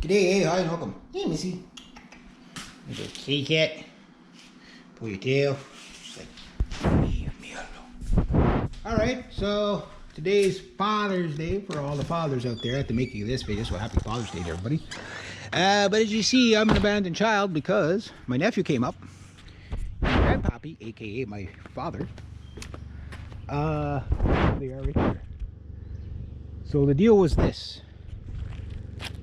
G'day, hey, hi, and welcome. Hey, Missy. Little kitty cat. Pull your tail. Just like, leave me alone. Alright, so today's Father's Day for all the fathers out there at the making of this video. So happy Father's Day to everybody. But as you see, I'm an abandoned child because my nephew came up. Grandpappy, aka my father. They are right here. So the deal was this.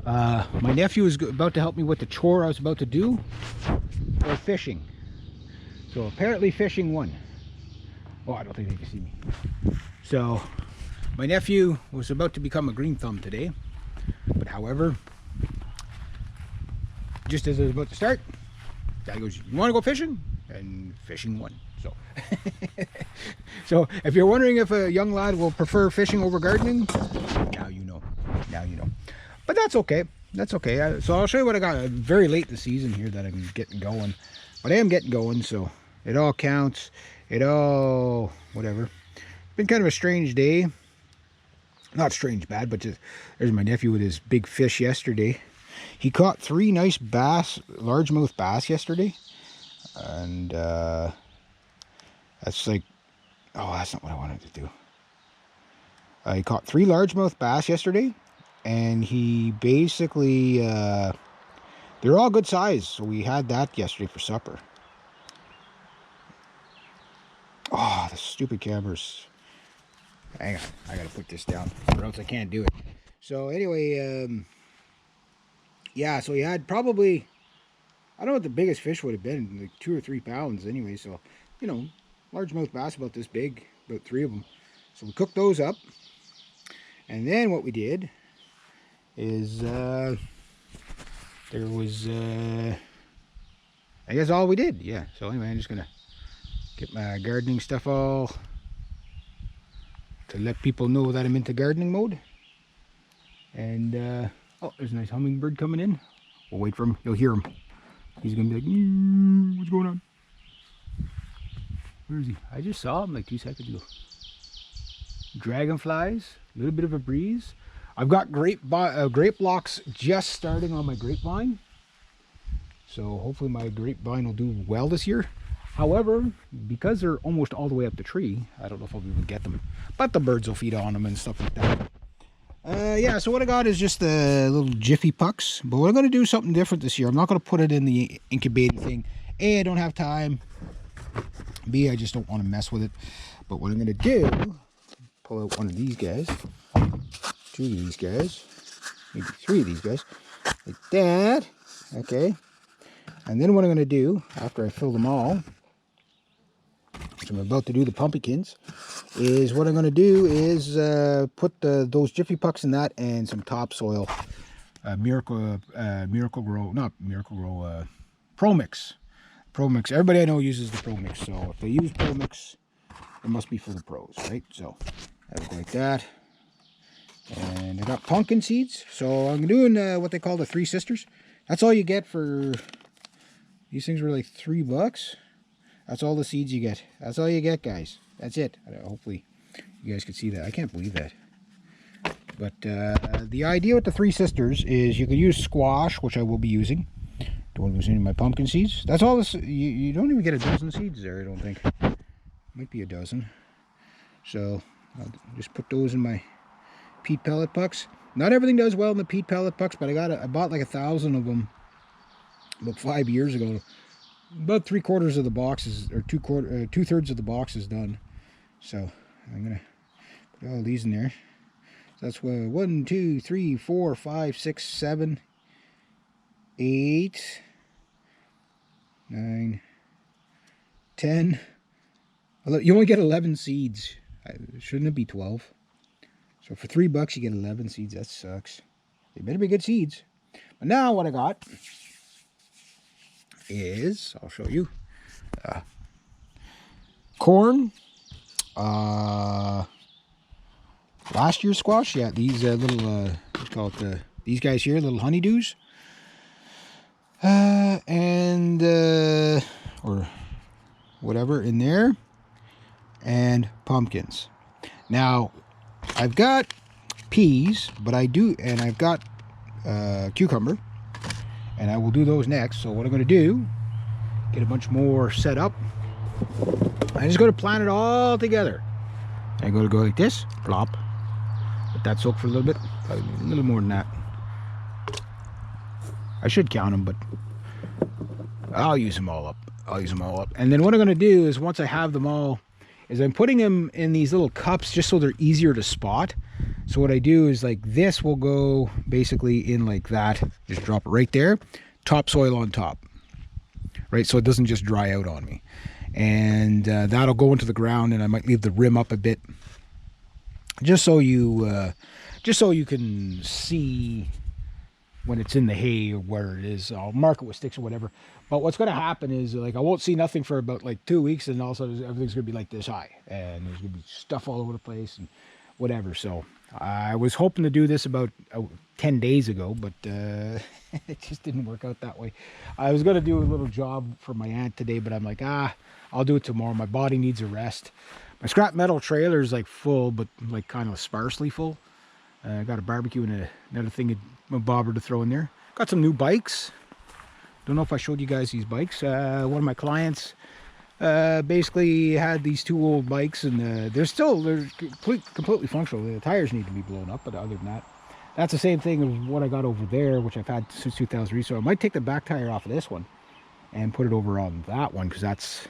My nephew was about to help me with the chore I was about to do, or fishing. So apparently fishing won. Oh, I don't think they can see me. So my nephew was about to become a green thumb today, but however, just as I was about to start, Dad goes, "You want to go fishing?" And fishing won. So, so if you're wondering if a young lad will prefer fishing over gardening, now you know. Now you know. But that's okay. That's okay. So I'll show you what I got very late in the season here that I'm getting going. But I am getting going, so it all counts. It all, whatever. Been kind of a strange day. Not strange bad, but just, there's my nephew with his big fish yesterday. He caught 3 nice bass, largemouth bass yesterday. And that's like, oh, that's not what I wanted to do. He caught 3 largemouth bass yesterday. And he basically, they're all good size. So we had that yesterday for supper. Oh, the stupid cameras. Hang on, I gotta put this down or else I can't do it. So anyway, yeah, so he had probably, I don't know what the biggest fish would have been, like 2 or 3 pounds anyway. So, you know, largemouth bass about this big, about 3 of them. So we cooked those up. And then what we did is there was I guess all we did, yeah. So anyway, I'm just gonna get my gardening stuff all to let people know that I'm into gardening mode. And oh, there's a nice hummingbird coming in. We'll wait for him. You'll hear him. He's gonna be like, what's going on? Where is he? I just saw him like 2 seconds ago. Dragonflies, a little bit of a breeze. I've got grape blocks just starting on my grapevine. So hopefully my grapevine will do well this year. However, because they're almost all the way up the tree, I don't know if I'll even get them. But the birds will feed on them and stuff like that. Yeah, so what I got is just the little Jiffy Pucks. But we're going to do something different this year. I'm not going to put it in the incubating thing. A, I don't have time. B, I just don't want to mess with it. But what I'm going to do, pull out one of these guys. 2 of these guys, maybe 3 of these guys, like that. Okay, and then what I'm going to do after I fill them all, which I'm about to do the pumpkins, is what I'm going to do is put those Jiffy Pucks in that and some topsoil, Miracle Grow, not Miracle Grow, Pro Mix. Pro Mix. Everybody I know uses the Pro Mix, so if they use Pro Mix, it must be for the pros, right? So I look like that. And I got pumpkin seeds. So I'm doing what they call the 3 sisters. That's all you get for, these things were like $3. That's all the seeds you get. That's all you get, guys. That's it. Hopefully you guys can see that. I can't believe that. But the idea with the 3 sisters is you can use squash, which I will be using. Don't want to lose any of my pumpkin seeds. That's all this, you don't even get a dozen seeds there, I don't think. Might be a dozen. So I'll just put those in my peat pellet pucks. Not everything does well in the peat pellet pucks, but I bought like 1,000 of them about 5 years ago. About 3/4 of the box is, or 2/3 of the box is done. So I'm gonna put all these in there. So that's 1, 2, 3, 4, 5, 6, 7, 8, 9, 10. You only get 11 seeds. Shouldn't it be 12? So for $3 you get 11 seeds. That sucks. They better be good seeds. But now what I got is, I'll show you, corn, last year's squash. Yeah, these little what's called these guys here, little honeydews, and or whatever in there, and pumpkins. Now I've got peas, but I've got cucumber. and I will do those next. So what I'm going to do, get a bunch more set up. I'm just going to plant it all together. I'm going to go like this, plop. Let that soak for a little bit, probably a little more than that. I should count them, but I'll use them all up. And then what I'm going to do is, once I have them all, is I'm putting them in these little cups just so they're easier to spot. So what I do is, like, this will go basically in like that. Just drop it right there. Topsoil on top. Right, so it doesn't just dry out on me. And that'll go into the ground, and I might leave the rim up a bit. Just so you can see when it's in the hay or where it is. I'll mark it with sticks or whatever. But what's going to happen is, like, I won't see nothing for about like 2 weeks, and all of a sudden everything's going to be like this high, and there's going to be stuff all over the place and whatever. So I was hoping to do this about 10 days ago, but it just didn't work out that way. I was going to do a little job for my aunt today, but I'm like, I'll do it tomorrow. My body needs a rest. My scrap metal trailer is like full, but like kind of sparsely full. I got a barbecue and another thing, a bobber to throw in there. Got some new bikes. Don't know if I showed you guys these bikes. One of my clients basically had these 2 old bikes, and they're completely functional. The tires need to be blown up, but other than that, that's the same thing as what I got over there, which I've had since 2003. So I might take the back tire off of this one and put it over on that one, because that's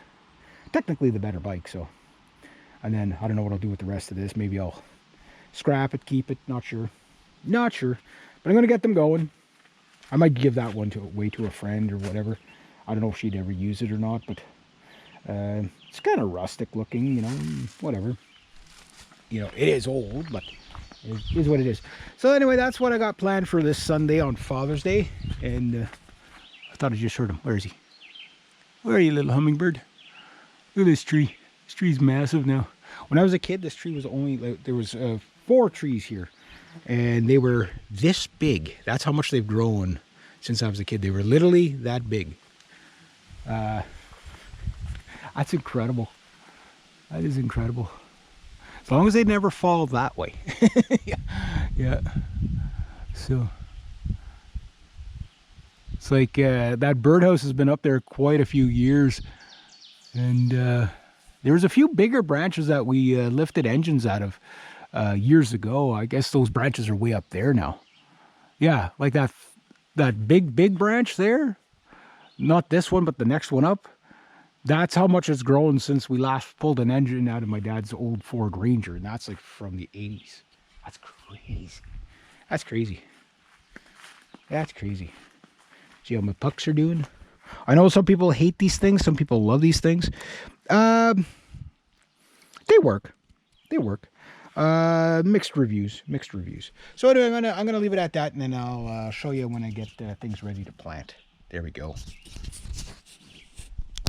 technically the better bike. So, and then I don't know what I'll do with the rest of this. Maybe I'll scrap it, keep it, not sure, but I'm gonna get them going. I might give that one away to a friend or whatever. I don't know if she'd ever use it or not, but it's kind of rustic looking, you know, whatever. You know, it is old, but it is what it is. So anyway, that's what I got planned for this Sunday on Father's Day. And I thought I just heard him. Where is he? Where are you, little hummingbird? Look at this tree. This tree's massive now. When I was a kid, this tree was only, like, there was 4 trees here, and they were this big. That's how much they've grown since I was a kid. They were literally that big. That's incredible. That is incredible. As long as they never fall that way. Yeah. So it's like that birdhouse has been up there quite a few years, and there was a few bigger branches that we lifted engines out of years ago. I guess those branches are way up there now. Yeah, like that big branch there. Not this one, but the next one up. That's how much it's grown since we last pulled an engine out of my dad's old Ford Ranger, and that's like from the 80s. That's crazy. That's crazy. That's crazy. See how my pucks are doing? I know some people hate these things. Some people love these things. They work. They work. Mixed reviews. So anyway, I'm gonna leave it at that, and then I'll show you when I get things ready to plant. There we go.